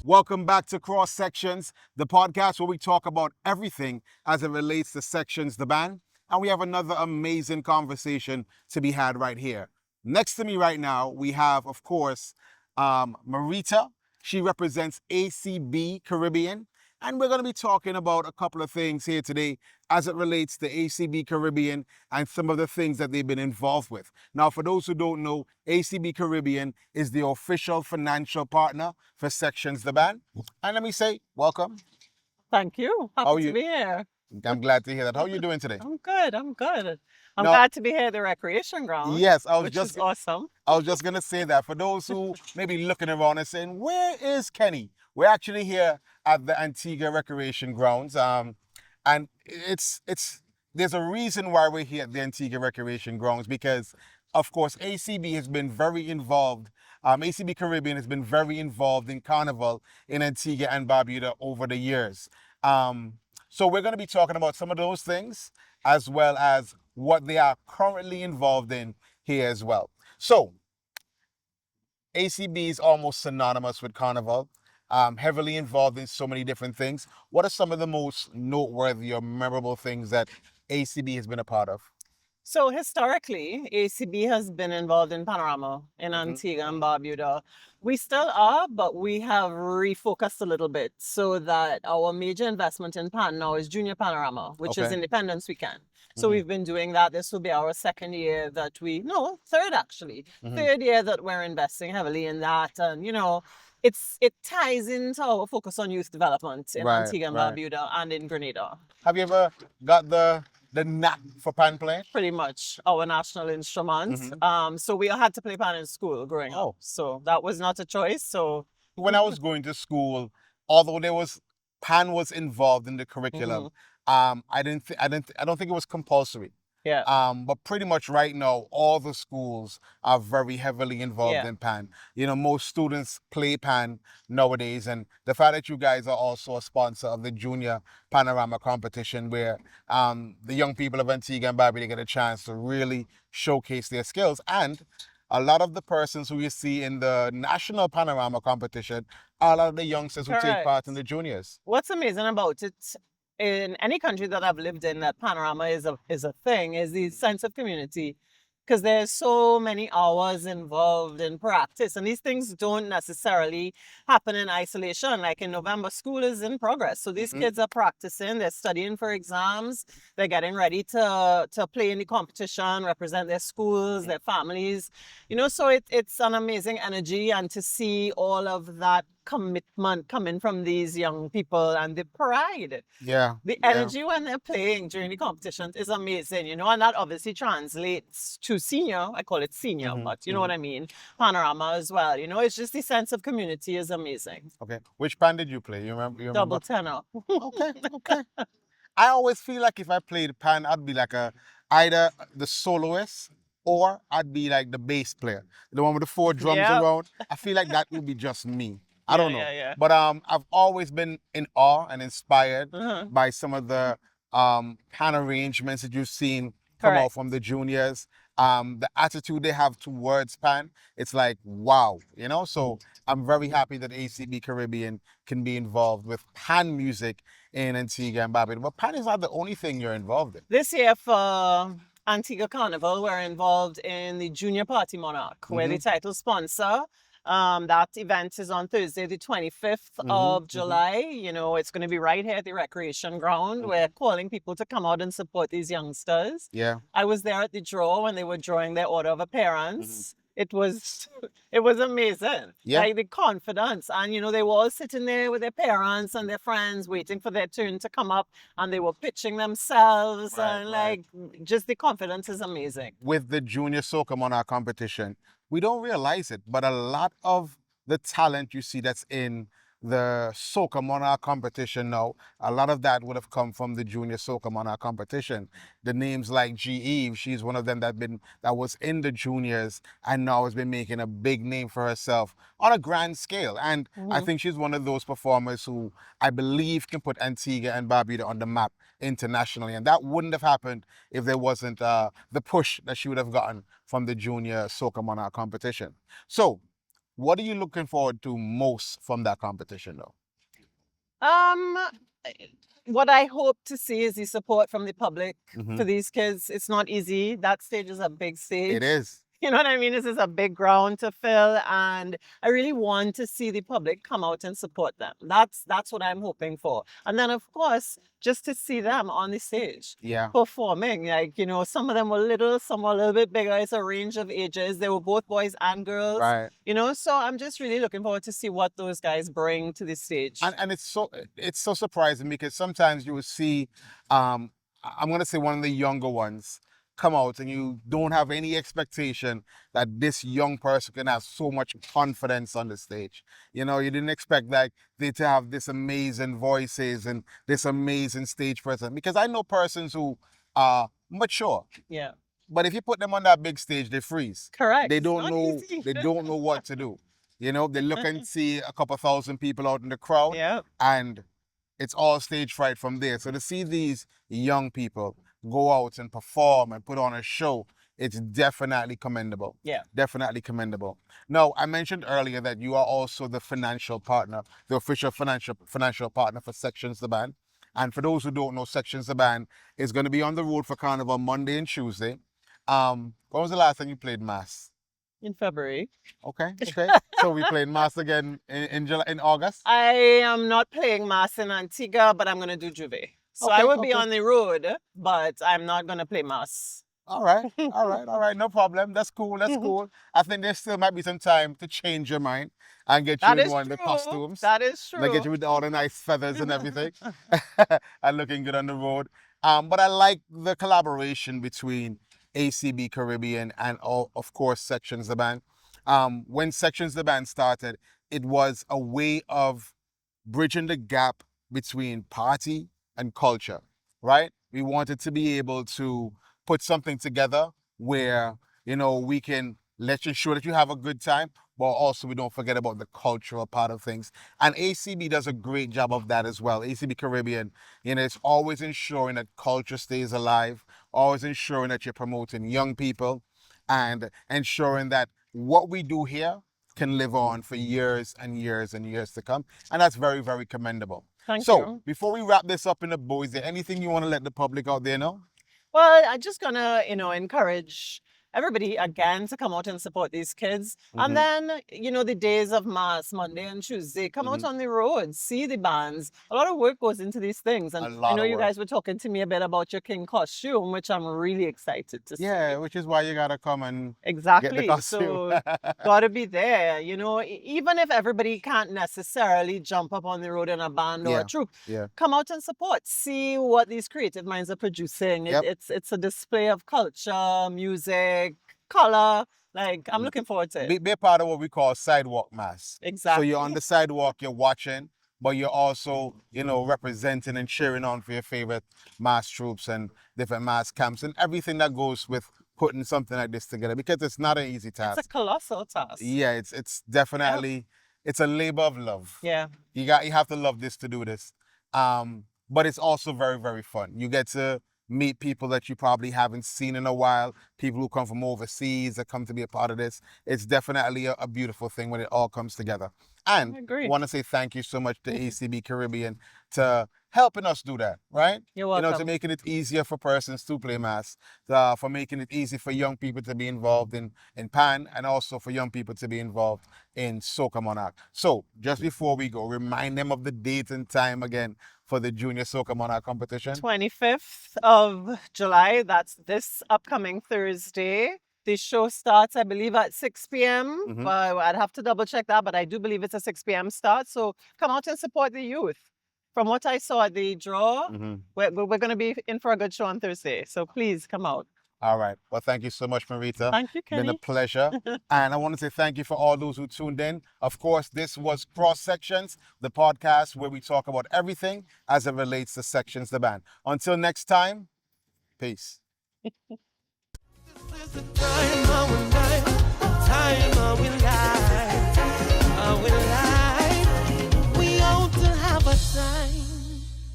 Welcome back to Cross Sections, the podcast where we talk about everything as it relates to Sections, the band. And we have another amazing conversation to be had right here. Next to me right now, we have, of course, Marita. She represents ACB Caribbean. And we're going to be talking about a couple of things here today as it relates to ACB Caribbean and some of the things that they've been involved with. Now, for those who don't know, ACB Caribbean is the official financial partner for Sections, the band. And let me say, welcome. Thank you. How are Happy you? to be here. I'm glad to hear that. How are you doing today? I'm good. I'm Now- glad to be here at the recreation ground. Yes, which is awesome. I was just going to say that for those who may be looking around and saying, where is Kenny? We're actually here at the Antigua Recreation Grounds. And there's a reason why we're here at the Antigua Recreation Grounds because, of course, ACB has been very involved. ACB Caribbean has been very involved in Carnival in Antigua and Barbuda over the years. So we're going to be talking about some of those things as well as what they are currently involved in here as well. So ACB is almost synonymous with Carnival, heavily involved in so many different things. What are some of the most noteworthy or memorable things that ACB has been a part of? So historically, ACB has been involved in Panorama in Antigua and Barbuda. We still are, but we have refocused a little bit so that our major investment in Pan now is Junior Panorama, which is Okay. Independence Weekend. So we've been doing that. This will be our third actually. Third year that we're investing heavily in that. And, it ties into our focus on youth development in Right, Antigua and right. Barbuda and in Grenada. Have you ever got the knack for pan playing? Pretty much our national instrument. So we had to play pan in school growing Oh. up. So that was not a choice. So When I was going to school, although pan was involved in the curriculum, I don't think it was compulsory. yeah. But pretty much right now, all the schools are very heavily involved Yeah. in pan. Most students play pan nowadays, and the fact that you guys are also a sponsor of the Junior Panorama competition, where the young people of Antigua and Barbuda get a chance to really showcase their skills, and a lot of the persons who you see in the National Panorama competition are a lot of the youngsters who take part in the juniors. What's amazing about it in any country that I've lived in that Panorama is a thing, is the sense of community. Because there's so many hours involved in practice, and these things don't necessarily happen in isolation. Like in November, school is in progress. So these kids are practicing, they're studying for exams, they're getting ready to play in the competition, represent their schools, their families. So it's an amazing energy, and to see all of that commitment coming from these young people and the pride. Yeah. The energy when they're playing during the competitions is amazing, and that obviously translates to senior. I call it senior, but you know what I mean? Panorama as well. It's just the sense of community is amazing. Okay. Which pan did you play? You remember? Double tenor. Okay. I always feel like if I played pan, I'd be like either the soloist or I'd be like the bass player, the one with the 4 drums Yeah. around. I feel like that would be just me. I don't know. Yeah. But I've always been in awe and inspired Uh-huh. by some of the pan arrangements that you've seen come out Correct. from the juniors. The attitude they have towards pan, it's like, wow, So I'm very happy that ACB Caribbean can be involved with pan music in Antigua and Barbuda. But pan is not the only thing you're involved in. This year for Antigua Carnival, we're involved in the Junior Party Monarch. We're the title sponsor. That event is on Thursday, the 25th of July. It's going to be right here at the recreation ground. We're calling people to come out and support these youngsters. Yeah. I was there at the draw when they were drawing their order of appearance. It was amazing. Yeah. Like the confidence. And, they were all sitting there with their parents and their friends waiting for their turn to come up, and they were pitching themselves. Right. Just the confidence is amazing. With the Junior Soca Monarch competition, we don't realize it, but a lot of the talent you see that's in the Soca Monarch competition now, a lot of that would have come from the Junior Soca Monarch competition. The names like G. Eve, she's one of them that was in the juniors and now has been making a big name for herself on a grand scale. And I think she's one of those performers who I believe can put Antigua and Barbuda on the map internationally. And that wouldn't have happened if there wasn't the push that she would have gotten from the Junior Soca Monarch competition. So What are you looking forward to most from that competition, though? Um, what I hope to see is the support from the public Mhm. for these kids. It's not easy. That stage is a big stage. It is. You know what I mean? This is a big ground to fill, and I really want to see the public come out and support them. That's what I'm hoping for. And then, of course, just to see them on the stage Yeah. performing. Like, you know, some of them were little, some were a little bit bigger. It's a range of ages. They were both boys and girls. Right. You know, so I'm just really looking forward to see what those guys bring to the stage. And it's so surprising because sometimes you will see, I'm gonna say one of the younger ones come out and you don't have any expectation that this young person can have so much confidence on the stage. You know, you didn't expect like they to have this amazing voices and this amazing stage presence, because I know persons who are mature, Yeah. but if you put them on that big stage, they freeze. Correct. They It's don't not know. easy. They don't know what to do. You know, they look and see a couple thousand people out in the crowd, Yeah. and it's all stage fright from there. So to see these young people go out and perform and put on a show, it's definitely commendable. Yeah. Definitely commendable. Now, I mentioned earlier that you are also the financial partner, the official financial partner for Sechuns the band. And for those who don't know, Sechuns the band is going to be on the road for Carnival Monday and Tuesday. When was the last time you played Mass? In February. Okay. So we played Mass again in July, in August? I am not playing Mass in Antigua, but I'm going to do Juve. So I Okay, will be okay. on the road, but I'm not going to play Mass. All right. No problem. That's cool. I think there still might be some time to change your mind and get you That in is one of the true. costumes. That is true. Like get you with all the nice feathers and everything, and looking good on the road. But I like the collaboration between ACB Caribbean and all, of course, Sechuns the band. When Sechuns the band started, it was a way of bridging the gap between party and culture, right? We wanted to be able to put something together where, you know, we can let you sure that you have a good time, but also we don't forget about the cultural part of things. And ACB does a great job of that as well. ACB Caribbean, you know, it's always ensuring that culture stays alive, always ensuring that you're promoting young people and ensuring that what we do here can live on for years and years and years to come. And that's very, very commendable. Thank So you. before we wrap this up in a bow, is there anything you want to let the public out there know? Well, I'm just going to, you know, encourage everybody again to come out and support these kids. And then, you know, the days of Mass, Monday and Tuesday, come out on the road, see the bands. A lot of work goes into these things. And A lot I know of you work. guys were talking to me a bit about your king costume, which I'm really excited to see. Yeah, which is why you gotta come and Exactly. get the costume. So gotta be there. You know, even if everybody can't necessarily jump up on the road in a band or Yeah, a troupe, yeah. come out and support. See what these creative minds are producing. Yep. It's a display of culture, music, color. Like I'm looking forward to it. Be a part of what we call sidewalk mass. Exactly. So you're on the sidewalk, you're watching, but you're also, you know, representing and cheering on for your favorite mass troops and different mass camps and everything that goes with putting something like this together, because it's not an easy task. It's a colossal task. Yeah, it's definitely it's a labor of love. Yeah. You have to love this to do this. But it's also very, very fun. You get to meet people that you probably haven't seen in a while, people who come from overseas that come to be a part of this. It's definitely a beautiful thing when it all comes together. And I agree. I want to say thank you so much to ACB Caribbean to helping us do that, right? You're You know, welcome. to making it easier for persons to play mass, for making it easy for young people to be involved in PAN, and also for young people to be involved in Soca Monarch. So just before we go, remind them of the date and time again for the Junior Soca Monarch competition. 25th of July. That's this upcoming Thursday. The show starts, I believe, at 6 p.m. I'd have to double check that, but I do believe it's a 6 p.m. start. So come out and support the youth. From what I saw at the draw, we're going to be in for a good show on Thursday. So please come out. All right. Well, thank you so much, Marita. Thank you, It's been a Kenny. pleasure. And I want to say thank you for all those who tuned in. Of course, this was Cross Sections, the podcast where we talk about everything as it relates to Sechuns the band. Until next time, peace. This is the time of our life, time of our life.